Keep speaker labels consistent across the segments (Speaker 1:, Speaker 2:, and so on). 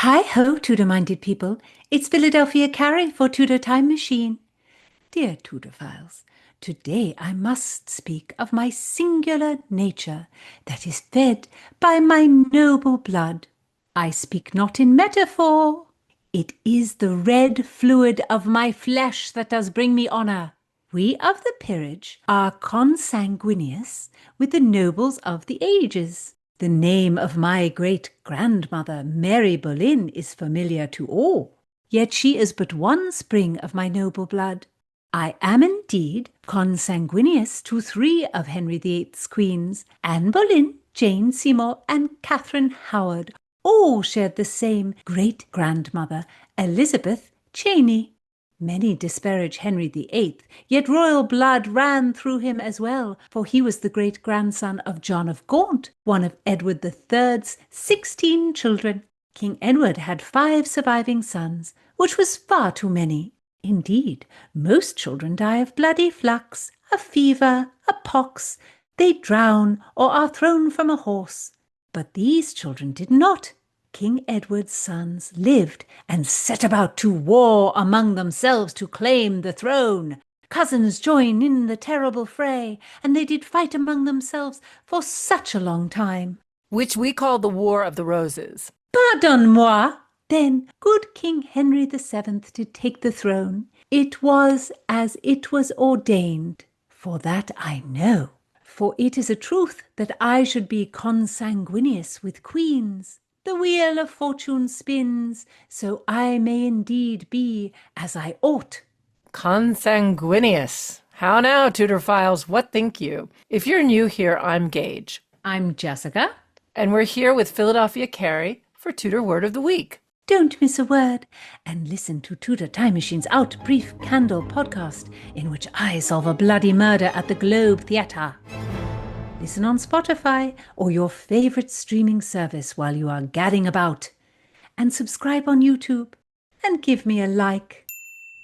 Speaker 1: Hi-ho, Tudor-minded people. It's Philadelphia Carrie for Tudor Time Machine. Dear Tudorphiles, today I must speak of my singular nature that is fed by my noble blood. I speak not in metaphor. It is the red fluid of my flesh that does bring me honour. We of the peerage are consanguineous with the nobles of the ages. The name of my great-grandmother, Mary Boleyn, is familiar to all, yet she is but one spring of my noble blood. I am indeed consanguineous to 3 of Henry VIII's queens. Anne Boleyn, Jane Seymour, and Catherine Howard all shared the same great-grandmother, Elizabeth Cheney. Many disparage Henry VIII, yet royal blood ran through him as well, for he was the great-grandson of John of Gaunt, one of Edward III's 16 children. King Edward had 5 surviving sons, which was far too many. Indeed, most children die of bloody flux, a fever, a pox. They drown or are thrown from a horse. But these children did not. King Edward's sons lived and set about to war among themselves to claim the throne. Cousins joined in the terrible fray, and they did fight among themselves for such a long time.
Speaker 2: Which we call the War of the Roses.
Speaker 1: Pardon-moi. Then good King Henry VII did take the throne. It was as it was ordained. For that I know. For it is a truth that I should be consanguineous with queens. The wheel of fortune spins, so I may indeed be as I ought.
Speaker 2: Consanguineous. How now, Tudorphiles, what think you? If you're new here, I'm Gage.
Speaker 1: I'm Jessica.
Speaker 2: And we're here with Philadelphia Carrie for Tudor Word of the Week.
Speaker 1: Don't miss a word, and listen to Tudor Time Machine's Out Brief Candle podcast, in which I solve a bloody murder at the Globe Theatre. Listen on Spotify or your favorite streaming service while you are gadding about. And subscribe on YouTube. And give me a like.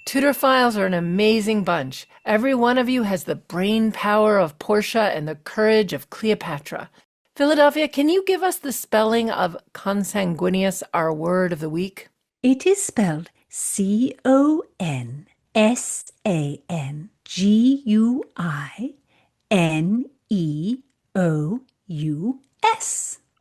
Speaker 2: Tudorphiles are an amazing bunch. Every one of you has the brain power of Portia and the courage of Cleopatra. Philadelphia, can you give us the spelling of consanguineous, our word of the week?
Speaker 1: It is spelled Consanguineous.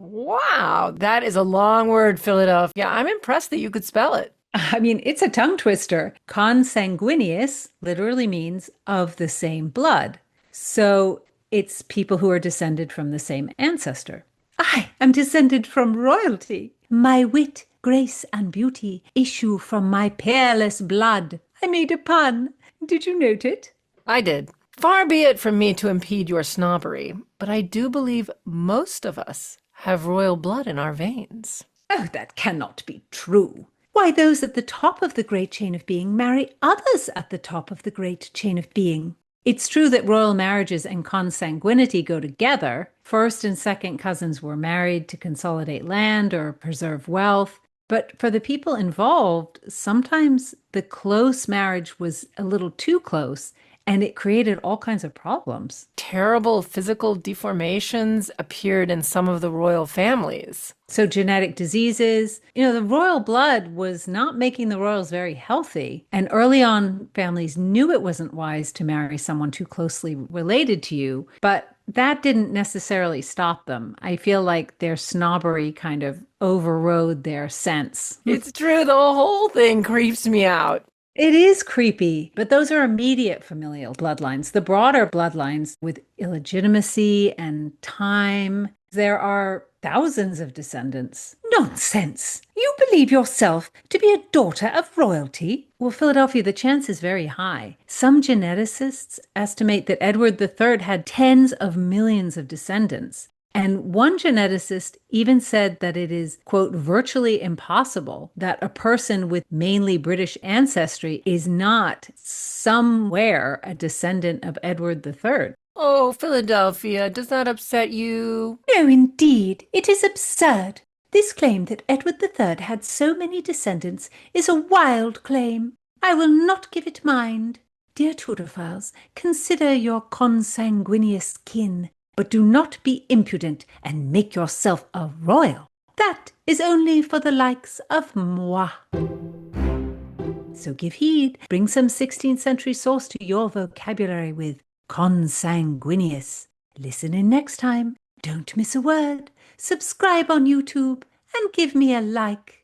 Speaker 2: Wow, that is a long word, Philadelphia. I'm impressed that you could spell it.
Speaker 1: I mean, it's a tongue twister. Consanguineous literally means of the same blood. So it's people who are descended from the same ancestor. I am descended from royalty. My wit, grace, and beauty issue from my peerless blood. I made a pun. Did you note it?
Speaker 2: I did. Far be it from me to impede your snobbery, but I do believe most of us have royal blood in our veins.
Speaker 1: Oh, that cannot be true. Why, those at the top of the great chain of being marry others at the top of the great chain of being. It's true that royal marriages and consanguinity go together. First and second cousins were married to consolidate land or preserve wealth. But for the people involved, sometimes the close marriage was a little too close, and it created all kinds of problems.
Speaker 2: Terrible physical deformations appeared in some of the royal families.
Speaker 1: So genetic diseases, the royal blood was not making the royals very healthy. And early on, families knew it wasn't wise to marry someone too closely related to you, but that didn't necessarily stop them. I feel like their snobbery kind of overrode their sense.
Speaker 2: It's true, the whole thing creeps me out.
Speaker 1: It is creepy, but those are immediate familial bloodlines. The broader bloodlines with illegitimacy and time, there are thousands of descendants. Nonsense! You believe yourself to be a daughter of royalty? Well, Philadelphia, the chance is very high. Some geneticists estimate that Edward III had tens of millions of descendants. And one geneticist even said that it is, quote, virtually impossible that a person with mainly British ancestry is not somewhere a descendant of Edward III.
Speaker 2: Oh, Philadelphia, does that upset you?
Speaker 1: No, indeed, it is absurd. This claim that Edward III had so many descendants is a wild claim. I will not give it mind. Dear Tudorphiles, consider your consanguineous kin. But do not be impudent and make yourself a royal. That is only for the likes of moi. So give heed, bring some 16th century sauce to your vocabulary with consanguineous. Listen in next time, don't miss a word, subscribe on YouTube, and give me a like.